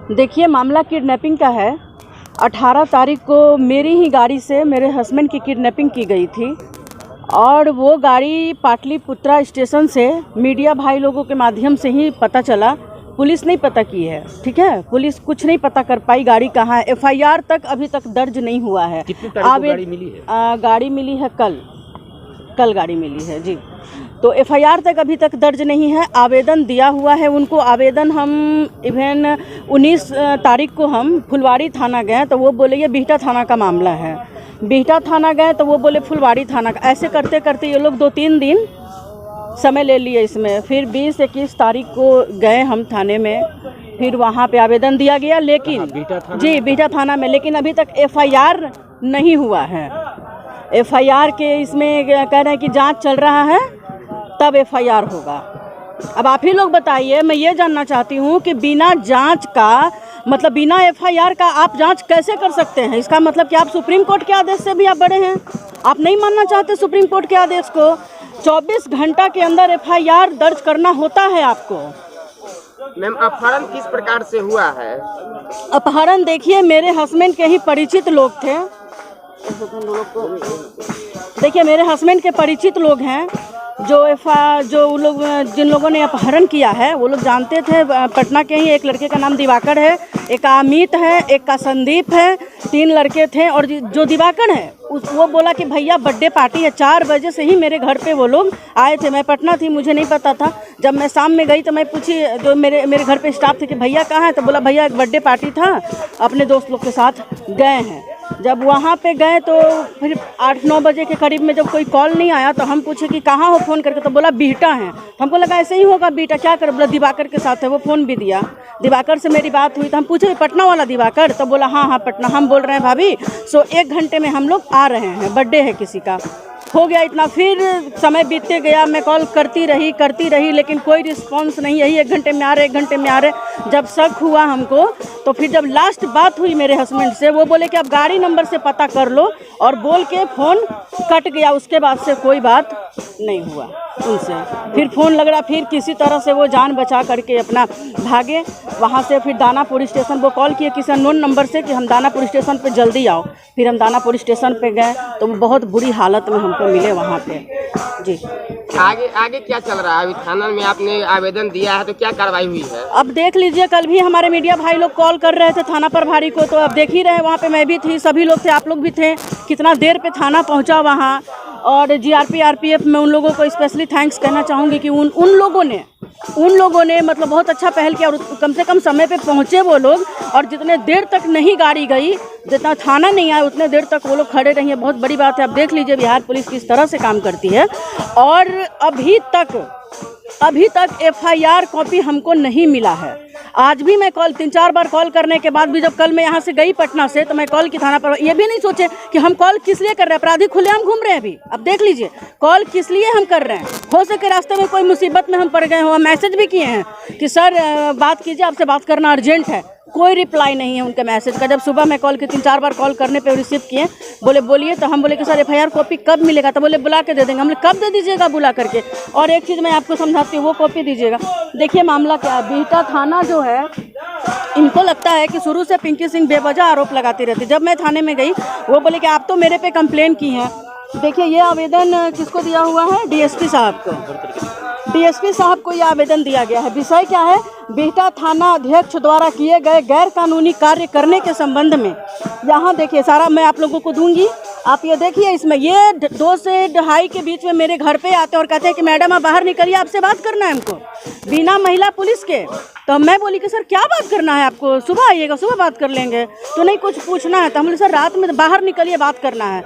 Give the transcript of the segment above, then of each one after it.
देखिए, मामला किडनैपिंग का है। 18 तारीख को मेरी ही गाड़ी से मेरे हस्बैंड की किडनैपिंग की गई थी और वो गाड़ी पाटलिपुत्रा स्टेशन से मीडिया भाई लोगों के माध्यम से ही पता चला। पुलिस नहीं पता की है, ठीक है। पुलिस कुछ नहीं पता कर पाई गाड़ी कहाँ है। एफआईआर तक अभी तक दर्ज नहीं हुआ है। कितनी तारीख को गाड़ी मिली है? गाड़ी मिली है कल गाड़ी मिली है जी। तो एफआईआर तक अभी तक दर्ज नहीं है। आवेदन दिया हुआ है उनको। आवेदन हम इवन 19 तारीख को हम फुलवाड़ी थाना गए तो वो बोले ये बिहटा थाना का मामला है। बिहटा थाना गए तो वो बोले फुलवाड़ी थाना का। ऐसे करते करते ये लोग 2-3 दिन समय ले लिए इसमें। फिर 20-21 तारीख को गए हम थाने में, फिर वहाँ पे आवेदन दिया गया, लेकिन बिहटा थाना में, लेकिन अभी तक एफआईआर नहीं हुआ है। एफआईआर के इसमें कह रहे हैं कि जांच चल रहा है तब एफआईआर होगा। अब आप ही लोग बताइए, मैं ये जानना चाहती हूँ कि बिना जांच का मतलब बिना एफआईआर का आप जांच कैसे कर सकते हैं? इसका मतलब कि आप सुप्रीम कोर्ट के आदेश से भी आप बड़े हैं, आप नहीं मानना चाहते सुप्रीम कोर्ट के आदेश को। 24 घंटा के अंदर एफआईआर दर्ज करना होता है आपको। मैम, अपहरण किस प्रकार से हुआ है? अपहरण देखिए, मेरे हस्बैंड के ही परिचित लोग थे। देखिए, मेरे हस्बैंड के परिचित लोग हैं जो लोग जिन लोगों ने अपहरण किया है वो लोग जानते थे। पटना के ही एक लड़के का नाम दिवाकर है, एक अमित है, एक का संदीप है। 3 लड़के थे और जो दिवाकर है वो बोला कि भैया बर्थडे पार्टी है। 4 बजे से ही मेरे घर पे वो लोग आए थे। मैं पटना थी, मुझे नहीं पता था। जब मैं शाम में गई तो मैं पूछी, जो मेरे घर पे स्टाफ थे, कि भैया कहाँ है? तो बोला भैया एक बर्थडे पार्टी था, अपने दोस्त लोग के साथ गए हैं। जब वहाँ पे गए तो फिर 8-9 बजे के करीब में जब कोई कॉल नहीं आया तो हम पूछे कि कहाँ हो फ़ोन करके, तो बोला बिहटा है। हमको लगा ऐसे ही होगा, बिहटा क्या कर, बोला दिवाकर के साथ है। वो फ़ोन भी दिया, दिवाकर से मेरी बात हुई तो हम पूछे पटना वाला दिवाकर? तो बोला हाँ पटना। हम बोल रहे हैं भाभी 1 घंटे में हम लोग आ रहे हैं, बर्थडे है किसी का। हो गया इतना, फिर समय बीतते गया, मैं कॉल करती रही लेकिन कोई रिस्पांस नहीं। यही 1 घंटे में आ रहे, 1 घंटे में आ रहे। जब शक हुआ हमको तो फिर जब लास्ट बात हुई मेरे हस्बैंड से, वो बोले कि आप गाड़ी नंबर से पता कर लो, और बोल के फ़ोन कट गया। उसके बाद से कोई बात नहीं हुआ उनसे। फिर फ़ोन लग रहा, फिर किसी तरह से वो जान बचा करके अपना भागे वहाँ से। फिर दानापुर स्टेशन वो कॉल किए किसी अननोन नंबर से कि हम दानापुर स्टेशन पे जल्दी आओ। फिर हम दानापुर स्टेशन पे गए तो वो बहुत बुरी हालत में हमको मिले वहाँ पे जी। आगे क्या चल रहा है? अभी थाना में आपने आवेदन दिया है तो क्या कार्रवाई हुई है? अब देख लीजिए, कल भी हमारे मीडिया भाई लोग कॉल कर रहे थे थाना प्रभारी को, तो अब देख ही रहे, वहाँ पे मैं भी थी, सभी लोग थे, आप लोग भी थे। कितना देर पे थाना पहुँचा वहाँ। और जीआरपी आरपीएफ में उन लोगों को स्पेशली थैंक्स कहना चाहूँगी कि उन लोगों ने मतलब बहुत अच्छा पहल किया और कम से कम समय पे पहुँचे वो लोग। और जितने देर तक नहीं गाड़ी गई, जितना थाना नहीं आया उतने देर तक वो लोग खड़े रहे हैं। बहुत बड़ी बात है। अब देख लीजिए बिहार पुलिस किस तरह से काम करती है। और अभी तक एफआईआर कॉपी हमको नहीं मिला है। आज भी मैं कॉल 3-4 बार कॉल करने के बाद भी, जब कल मैं यहाँ से गई पटना से, तो मैं कॉल की थाना पर, ये भी नहीं सोचे कि हम कॉल किस लिए कर रहे हैं। अपराधी खुलेआम घूम रहे हैं अभी। अब देख लीजिए कॉल किस लिए हम कर रहे हैं। हो सके रास्ते में कोई मुसीबत में हम पड़ गए हो। मैसेज भी किए हैं कि सर बात कीजिए, आपसे बात करना अर्जेंट है। कोई रिप्लाई नहीं है उनके मैसेज का। जब सुबह मैं कॉल की 3-4 बार कॉल करने पे रिसीव किए, बोले बोलिए, तो हम बोले कि सर एफआईआर कॉपी कब मिलेगा? तो बोले बुला के दे देंगे। हमने कब दे दीजिएगा बुला करके? और एक चीज़ मैं आपको समझाती हूँ, वो कॉपी दीजिएगा। देखिए मामला क्या है, बिहटा थाना जो है, इनको लगता है कि शुरू से पिंकी सिंह बेवजह आरोप लगाती रहती। जब मैं थाने में गई, वो बोले कि आप तो मेरे पे कंप्लेन की हैं। देखिए ये आवेदन किसको दिया हुआ है? डीएसपी साहब को। डीएसपी साहब को ये आवेदन दिया गया है। विषय क्या है? बिहटा थाना अध्यक्ष द्वारा किए गए गैर कानूनी कार्य करने के संबंध में। यहाँ देखिए सारा मैं आप लोगों को दूंगी, आप ये देखिए। इसमें ये 2 से 2:30 के बीच में मेरे घर पे आते हैं और कहते हैं कि मैडम आप बाहर निकलिए, आपसे बात करना है हमको, बिना महिला पुलिस के। तो मैं बोली कि सर क्या बात करना है आपको? सुबह आइएगा, सुबह बात कर लेंगे। तो नहीं कुछ पूछना है। तो हम बोले सर रात में बाहर निकलिए, बात करना है।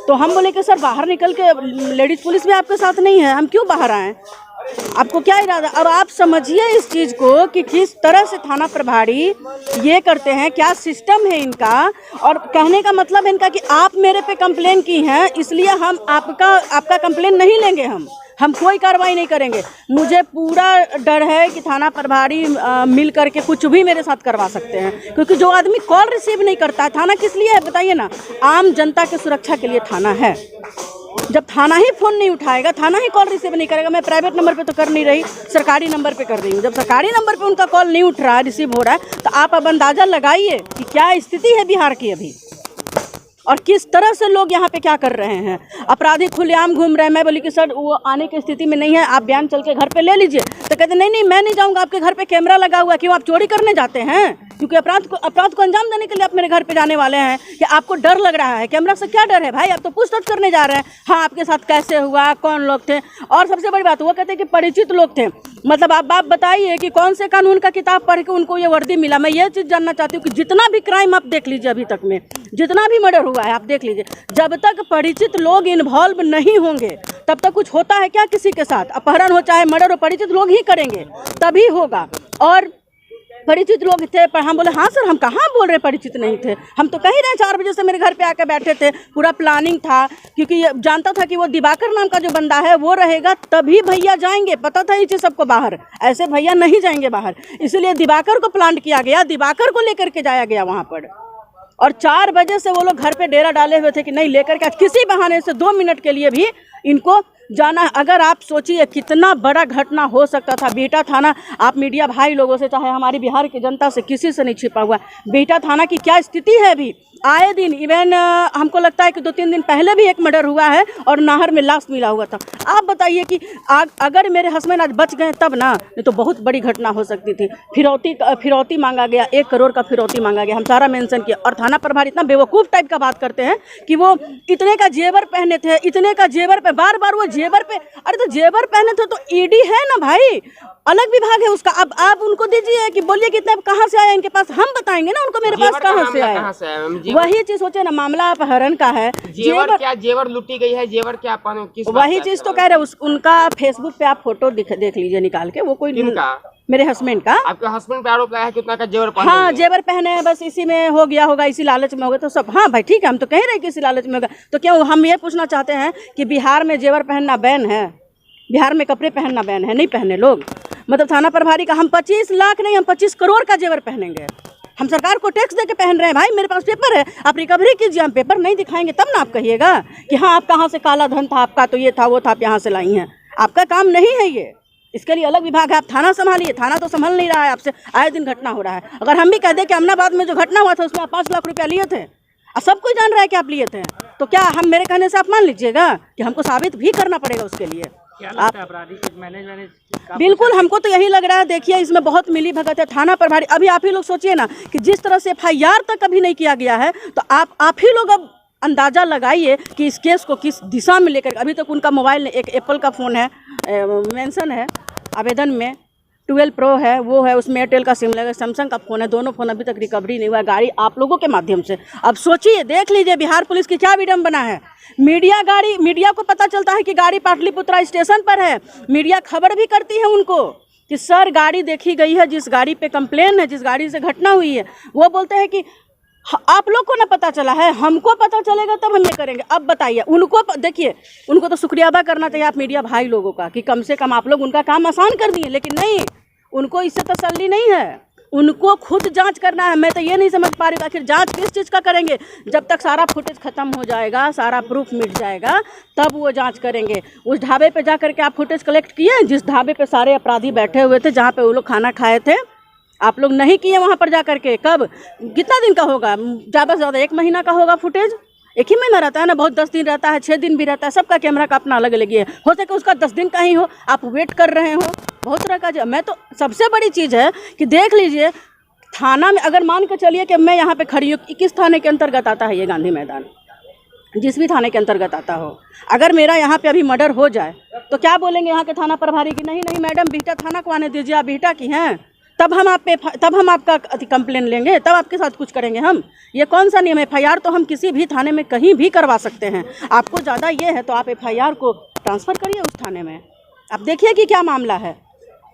तो हम बोले कि सर बाहर निकल के लेडीज़ पुलिस भी आपके साथ नहीं है, हम क्यों बाहर आएँ? आपको क्या इरादा? अब आप समझिए इस चीज़ को कि किस तरह से थाना प्रभारी ये करते हैं, क्या सिस्टम है इनका। और कहने का मतलब है इनका कि आप मेरे पे कंप्लेन की हैं, इसलिए हम आपका कंप्लेन नहीं लेंगे, हम कोई कार्रवाई नहीं करेंगे। मुझे पूरा डर है कि थाना प्रभारी मिल करके कुछ भी मेरे साथ करवा सकते हैं, क्योंकि जो आदमी कॉल रिसीव नहीं करता है, थाना किस लिए है बताइए ना? आम जनता की सुरक्षा के लिए थाना है। जब थाना ही फ़ोन नहीं उठाएगा, थाना ही कॉल रिसीव नहीं करेगा, मैं प्राइवेट नंबर पे तो कर नहीं रही, सरकारी नंबर पे कर रही हूँ। जब सरकारी नंबर पे उनका कॉल नहीं उठ रहा है, रिसीव हो रहा है, तो आप अब अंदाज़ा लगाइए कि क्या स्थिति है बिहार की अभी, और किस तरह से लोग यहाँ पे क्या कर रहे हैं। अपराधी खुलेआम घूम रहे हैं। मैं बोली कि सर वो आने की स्थिति में नहीं है, आप बयान चल के घर पे ले लीजिए। तो कहते नहीं नहीं मैं नहीं जाऊँगा, आपके घर पे कैमरा लगा हुआ है, क्यों आप चोरी करने जाते हैं? क्योंकि अपराध को अंजाम देने के लिए आप मेरे घर पे जाने वाले हैं, कि आपको डर लग रहा है? कैमरा से क्या डर है भाई? आप तो पूछताछ करने जा रहे हैं। हाँ, आपके साथ कैसे हुआ, कौन लोग थे, और सबसे बड़ी बात वो कहते हैं कि परिचित लोग थे। मतलब आप बताइए कि कौन से कानून का किताब पढ़ के उनको ये वर्दी मिला। मैं ये चीज़ जानना चाहती हूँ कि जितना भी क्राइम आप देख लीजिए, अभी तक में जितना भी मर्डर हुआ है आप देख लीजिए, जब तक परिचित लोग इन्वॉल्व नहीं होंगे तब तक कुछ होता है क्या किसी के साथ? अपहरण हो चाहे मर्डर हो, परिचित लोग ही करेंगे तभी होगा। और परिचित लोग थे, पर हम बोले हाँ सर हम कहाँ बोल रहे परिचित नहीं थे, हम तो कह ही रहे 4 बजे से मेरे घर पे आकर बैठे थे, पूरा प्लानिंग था, क्योंकि ये जानता था कि वो दिवाकर नाम का जो बंदा है वो रहेगा तभी भैया जाएंगे। पता था ये चीज़ सबको बाहर, ऐसे भैया नहीं जाएंगे बाहर, इसलिए दिवाकर को प्लान किया गया, दिवाकर को लेकर के जाया गया वहाँ पर। और 4 बजे से वो लोग घर पे डेरा डाले हुए थे कि नहीं लेकर के किसी बहाने से 2 मिनट के लिए भी इनको जाना। अगर आप सोचिए कितना बड़ा घटना हो सकता था। बिहटा थाना, आप मीडिया भाई लोगों से चाहे हमारी बिहार की जनता से किसी से नहीं छिपा हुआ, बिहटा थाना की क्या स्थिति है अभी। आए दिन इवन हमको लगता है कि 2-3 दिन पहले भी एक मर्डर हुआ है और नहर में लाश मिला हुआ था। आप बताइए कि अगर मेरे हस्बैंड आज बच गए तब ना, नहीं तो बहुत बड़ी घटना हो सकती थी। फिरौती मांगा गया, 1 करोड़ का फिरौती मांगा गया, हम सारा मेंशन किया। और थाना प्रभारी इतना बेवकूफ़ टाइप का बात करते हैं कि वो इतने का जेवर पहने थे, इतने का जेवर पे, बार बार वो जेवर पे। अरे तो जेवर पहने थे तो ईडी है ना भाई, अलग विभाग है उसका। अब आप उनको दीजिए कि बोलिए कितने कहाँ से आया इनके पास, हम बताएंगे ना उनको मेरे पास कहाँ से आया। वही चीज सोचे ना, मामला अपहरण का है। जेवर क्या, जेवर लूटी गई है, जेवर क्या किस वही चीज तो कह रहे। उनका फेसबुक पे आप फोटो देख लीजिए निकाल के। वो कोई मेरे हस्बैंड का, आपके हस्बैंड पे आरोप लगाया है कितना का जेवर पहने? हाँ जेवर पहने हैं, बस इसी में हो गया होगा, इसी लालच में होगा तो सब। हाँ भाई ठीक है, हम तो कह रहे हैं कि इसी लालच में होगा। तो क्यों हम ये पूछना चाहते हैं कि बिहार में जेवर पहनना बैन है, बिहार में कपड़े पहनना बैन है, नहीं पहने लोग। मतलब थाना प्रभारी का हम 25 लाख नहीं, हम 25 करोड़ का जेवर पहनेंगे। हम सरकार को टैक्स दे के पहन रहे हैं भाई, मेरे पास पेपर है, आप रिकवरी कीजिए। हम पेपर नहीं दिखाएंगे तब ना आप कहिएगा कि हाँ आप कहाँ से काला धन था आपका, तो ये था वो था, आप यहाँ से लाई हैं। आपका काम नहीं है ये, इसके लिए अलग विभाग है। आप थाना संभालिए, थाना तो संभल नहीं रहा है आपसे, आए दिन घटना हो रहा है। अगर हम भी कह दें कि अमनाबाद में जो घटना हुआ था उसमें आप 5 लाख रुपया लिए थे, और सब कोई जान रहा है कि आप लिए थे, तो क्या हम मेरे कहने से आप मान लीजिएगा कि हमको साबित भी करना पड़ेगा उसके लिए? आप बिल्कुल, हमको तो यही लग रहा है। देखिए इसमें बहुत मिली भगत है थाना प्रभारी। अभी आप ही लोग सोचिए ना कि जिस तरह से FIR तक अभी नहीं किया गया है, तो आप ही लोग अब अंदाज़ा लगाइए कि इस केस को किस दिशा में लेकर। अभी तक उनका मोबाइल, एक एप्पल का फ़ोन है, मेंशन है आवेदन में, 12 प्रो है, वो है, उसमें एयरटेल का सिम लगा, सैमसंग का फ़ोन है, दोनों फ़ोन अभी तक रिकवरी नहीं हुआ है। गाड़ी आप लोगों के माध्यम से। अब सोचिए, देख लीजिए बिहार पुलिस की क्या विडम्बना है। मीडिया को पता चलता है कि गाड़ी पाटलिपुत्रा स्टेशन पर है, मीडिया खबर भी करती है उनको कि सर गाड़ी देखी गई है, जिस गाड़ी पे कंप्लेन है, जिस गाड़ी से घटना हुई है। वो बोलते हैं कि आप लोग को ना पता चला है, हमको पता चलेगा तब हम ये करेंगे। अब बताइए, उनको देखिए, उनको तो शुक्रिया अदा करना चाहिए आप मीडिया भाई लोगों का कि कम से कम आप लोग उनका काम आसान कर दिए। लेकिन नहीं, उनको इससे तसल्ली नहीं है, उनको खुद जांच करना है। मैं तो ये नहीं समझ पा रही हूँ आखिर जांच किस चीज़ का करेंगे। जब तक सारा फुटेज ख़त्म हो जाएगा, सारा प्रूफ मिट जाएगा, तब वो जांच करेंगे। उस ढाबे पे जा करके आप फुटेज कलेक्ट किए जिस ढाबे पे सारे अपराधी बैठे हुए थे, जहाँ पे वो लोग खाना खाए थे? आप लोग नहीं किए वहाँ पर जा करके। कब, कितना दिन का होगा? ज़्यादा से ज़्यादा 1 महीना का होगा फुटेज। 1 ही महीना रहता है ना, बहुत 10 दिन रहता है, 6 दिन भी रहता है। सबका कैमरा का अपना अलग अलग है, हो सके उसका 10 दिन का ही हो, आप वेट कर रहे हो, बहुत तरह का। मैं तो सबसे बड़ी चीज़ है कि देख लीजिए थाना में, अगर मान के चलिए कि मैं यहाँ पे खड़ी हूँ, किस थाने के अंतर्गत आता है ये गांधी मैदान? जिस भी थाने के अंतर्गत आता हो। अगर मेरा यहाँ पे अभी मर्डर हो जाए तो क्या बोलेंगे यहाँ के थाना प्रभारी की नहीं नहीं मैडम बिहटा थाना को आने दीजिए, आप बिहटा की हैं, तब हम आपका कंप्लेन लेंगे, तब आपके साथ कुछ करेंगे हम। ये कौन सा नियम है? FIR तो हम किसी भी थाने में कहीं भी करवा सकते हैं। आपको ज़्यादा ये है तो आप FIR को ट्रांसफ़र करिए उस थाने में, आप देखिए कि क्या मामला है।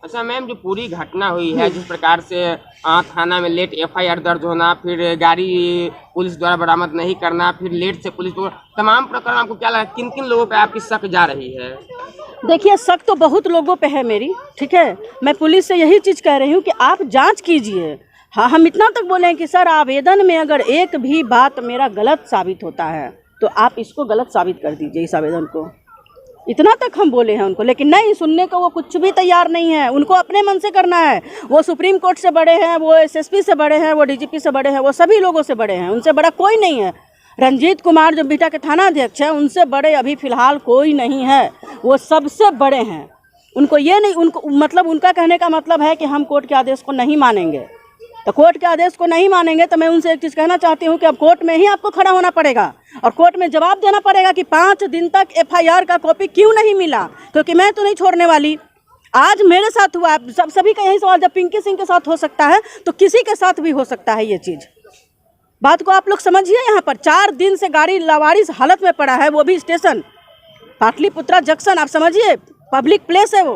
अच्छा मैम, जो पूरी घटना हुई है, जिस प्रकार से थाना में लेट FIR दर्ज होना, फिर गाड़ी पुलिस द्वारा बरामद नहीं करना, फिर लेट से पुलिस को, तमाम प्रकरण आपको क्या लगा, किन किन लोगों पे आपकी शक जा रही है? देखिए शक तो बहुत लोगों पे है मेरी, ठीक है। मैं पुलिस से यही चीज़ कह रही हूँ कि आप जांच कीजिए। हाँ, हम इतना तक बोले हैं कि सर आवेदन में अगर एक भी बात मेरा गलत साबित होता है तो आप इसको गलत साबित कर दीजिए इस आवेदन को। इतना तक हम बोले हैं उनको, लेकिन नहीं सुनने को वो कुछ भी तैयार नहीं है। उनको अपने मन से करना है। वो सुप्रीम कोर्ट से बड़े हैं, वो एसएसपी से बड़े हैं, वो डीजीपी से बड़े हैं, वो सभी लोगों से बड़े हैं, उनसे बड़ा कोई नहीं है। रंजीत कुमार जो बिहटा के थाना अध्यक्ष हैं, उनसे बड़े अभी फ़िलहाल कोई नहीं है, वो सबसे बड़े हैं। उनको ये नहीं, उनको मतलब उनका कहने का मतलब है कि हम कोर्ट के आदेश को नहीं मानेंगे। तो कोर्ट के आदेश को नहीं मानेंगे तो मैं उनसे एक चीज़ कहना चाहती हूँ कि अब कोर्ट में ही आपको खड़ा होना पड़ेगा और कोर्ट में जवाब देना पड़ेगा कि 5 दिन तक एफआईआर का कॉपी क्यों नहीं मिला, क्योंकि मैं तो नहीं छोड़ने वाली। आज मेरे साथ हुआ, सभी का यही सवाल, जब पिंकी सिंह के साथ हो सकता है तो किसी के साथ भी हो सकता है ये चीज़। बात को आप लोग समझिए। यहाँ पर 4 दिन से गाड़ी लावारिस हालत में पड़ा है, वो भी स्टेशन पाटलिपुत्रा जंक्शन। आप समझिए पब्लिक प्लेस है वो।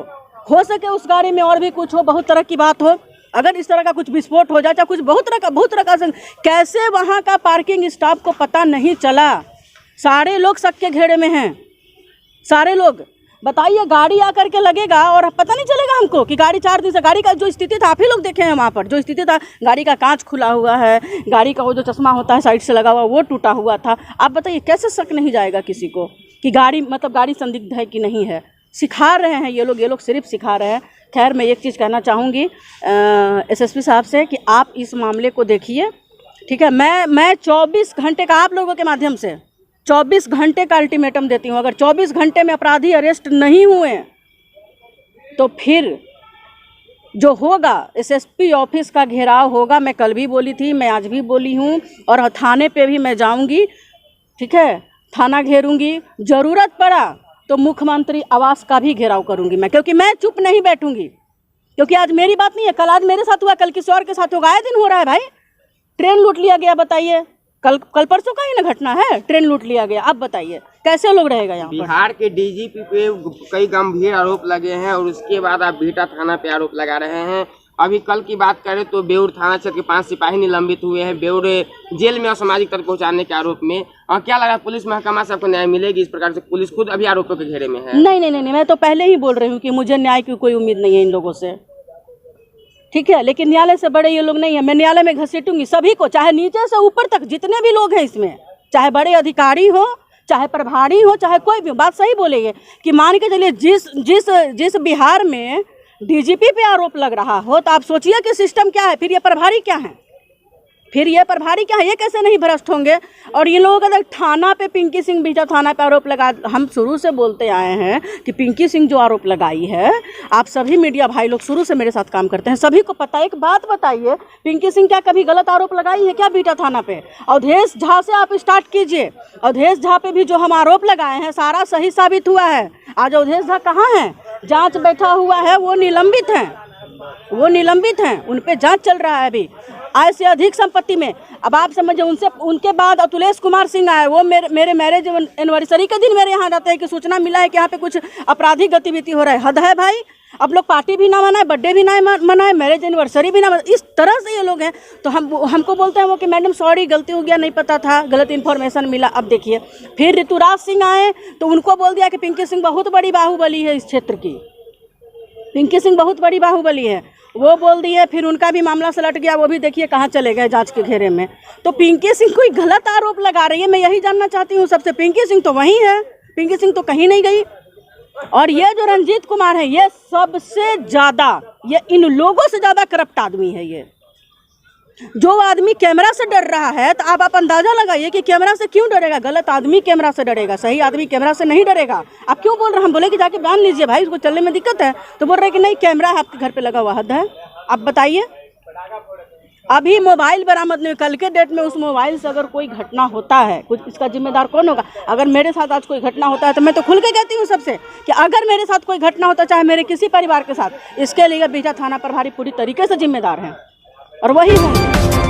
हो सके उस गाड़ी में और भी कुछ हो, बहुत तरह की बात हो, अगर इस तरह का कुछ विस्फोट हो जाए, चाहे कुछ बहुत तरह का कैसे वहाँ का पार्किंग स्टाफ को पता नहीं चला? सारे लोग शक के घेरे में हैं, सारे लोग। बताइए, गाड़ी आकर के लगेगा और पता नहीं चलेगा हमको कि गाड़ी 4 दिन से, गाड़ी का जो स्थिति था आप ही लोग देखे हैं वहाँ पर, जो स्थिति था, गाड़ी का कांच खुला हुआ है, गाड़ी का वो जो चश्मा होता है साइड से लगा हुआ वो टूटा हुआ था। आप बताइए कैसे शक नहीं जाएगा किसी को कि गाड़ी गाड़ी संदिग्ध है कि नहीं है? सिखा रहे हैं ये लोग सिर्फ सिखा रहे हैं। खैर, मैं एक चीज़ कहना चाहूँगी एसएसपी साहब से कि आप इस मामले को देखिए, ठीक है। मैं 24 घंटे का आप लोगों के माध्यम से 24 घंटे का अल्टीमेटम देती हूँ। अगर 24 घंटे में अपराधी अरेस्ट नहीं हुए तो फिर जो होगा एसएसपी ऑफिस का घेराव होगा। मैं कल भी बोली थी, मैं आज भी बोली हूँ, और थाने पे भी मैं जाऊँगी, ठीक है। थाना घेरूँगी, ज़रूरत पड़ा तो मुख्यमंत्री आवास का भी घेराव करूंगी मैं, क्योंकि मैं चुप नहीं बैठूंगी। क्योंकि आज मेरी बात नहीं है, कल आज मेरे साथ हुआ, कल किसी और के साथ होगा। आए दिन हो रहा है भाई, ट्रेन लूट लिया गया। बताइए, कल परसों का ही ना घटना है, ट्रेन लूट लिया गया। अब बताइए कैसे लोग रहेगा यहाँ पर? बिहार के डीजीपी पे कई गंभीर आरोप लगे हैं और उसके बाद आप बिहटा थाना पे आरोप लगा रहे हैं। अभी कल की बात करें तो बेउर थाना क्षेत्र के 5 सिपाही निलंबित हुए हैं बेउर जेल में असामाजिक तत्व पहुंचाने के आरोप में। और क्या लगा, पुलिस महकमा से आपको न्याय मिलेगी? इस प्रकार से पुलिस खुद अभी आरोपों के घेरे में है। नहीं, मैं तो पहले ही बोल रही हूँ कि मुझे न्याय की कोई उम्मीद नहीं है इन लोगों से, ठीक है। लेकिन न्यायालय से बड़े ये लोग नहीं है। मैं न्यायालय में घसीटूंगी सभी को, चाहे नीचे से ऊपर तक जितने भी लोग हैं इसमें, चाहे बड़े अधिकारी हो, चाहे प्रभारी हो, चाहे कोई भी। बात सही बोलेंगे कि मान के चलिए जिस बिहार में डीजीपी पे आरोप लग रहा हो, तो आप सोचिए कि सिस्टम क्या है, फिर ये प्रभारी क्या है, ये कैसे नहीं भ्रष्ट होंगे? और ये लोगों का थाना पे, पिंकी सिंह बिहटा थाना पे आरोप लगा। हम शुरू से बोलते आए हैं कि पिंकी सिंह जो आरोप लगाई है, आप सभी मीडिया भाई लोग शुरू से मेरे साथ काम करते हैं, सभी को पता है। एक बात बताइए, पिंकी सिंह क्या कभी गलत आरोप लगाई है क्या बिहटा थाना पे? अवधेश झा से आप स्टार्ट कीजिए। अवधेश झा पे भी जो हम आरोप लगाए हैं सारा सही साबित हुआ है। आज अवधेश झा कहाँ हैं? जांच बैठा हुआ है, वो निलंबित हैं, उन पे जांच चल रहा है अभी आय से अधिक संपत्ति में। अब आप समझिए, उनके बाद अतुलेश कुमार सिंह आए, वो मेरे मैरिज एनिवर्सरी के दिन मेरे यहाँ जाते हैं कि सूचना मिला है कि यहाँ पे कुछ आपराधिक गतिविधि हो रहा है। हद है भाई, अब लोग पार्टी भी ना मनाए, बर्थडे भी ना मनाए, मैरिज एनिवर्सरी भी ना मनाए, इस तरह से ये लोग हैं। तो हमको बोलते हैं वो कि मैडम सॉरी, गलती हो गया, नहीं पता था, गलत इन्फॉर्मेशन मिला। अब देखिए, फिर ऋतुराज सिंह आए तो उनको बोल दिया कि पिंकी सिंह बहुत बड़ी बाहुबली है इस क्षेत्र की, पिंकी सिंह बहुत बड़ी बाहुबली है, वो बोल दिए। फिर उनका भी मामला सलट गया, वो भी देखिए कहाँ चले गए जांच के घेरे में। तो पिंकी सिंह कोई गलत आरोप लगा रही है, मैं यही जानना चाहती हूँ सबसे। पिंकी सिंह तो वहीं है, पिंकी सिंह तो कहीं नहीं गई। और ये जो रंजीत कुमार है, ये सबसे ज़्यादा, ये इन लोगों से ज़्यादा करप्ट आदमी है। ये जो आदमी कैमरा से डर रहा है, तो आप अंदाजा लगाइए कि कैमरा से क्यों डरेगा। गलत आदमी कैमरा से डरेगा, सही आदमी कैमरा से नहीं डरेगा। आप क्यों बोल रहे हैं? हम बोले कि जाके बयान लीजिए भाई, उसको चलने में दिक्कत है, तो बोल रहे कि नहीं कैमरा है आपके घर पे लगा हुआ। हद है। अब बताइए, अभी मोबाइल बरामद नहीं, कल के डेट में उस मोबाइल से अगर कोई घटना होता है, कुछ इसका जिम्मेदार कौन होगा? अगर मेरे साथ आज कोई घटना होता है तो मैं तो खुल के कहती हूँ सबसे कि अगर मेरे साथ कोई घटना होता, चाहे मेरे किसी परिवार के साथ, इसके लिए बिहटा थाना प्रभारी पूरी तरीके से जिम्मेदार हैं और वही होंगे।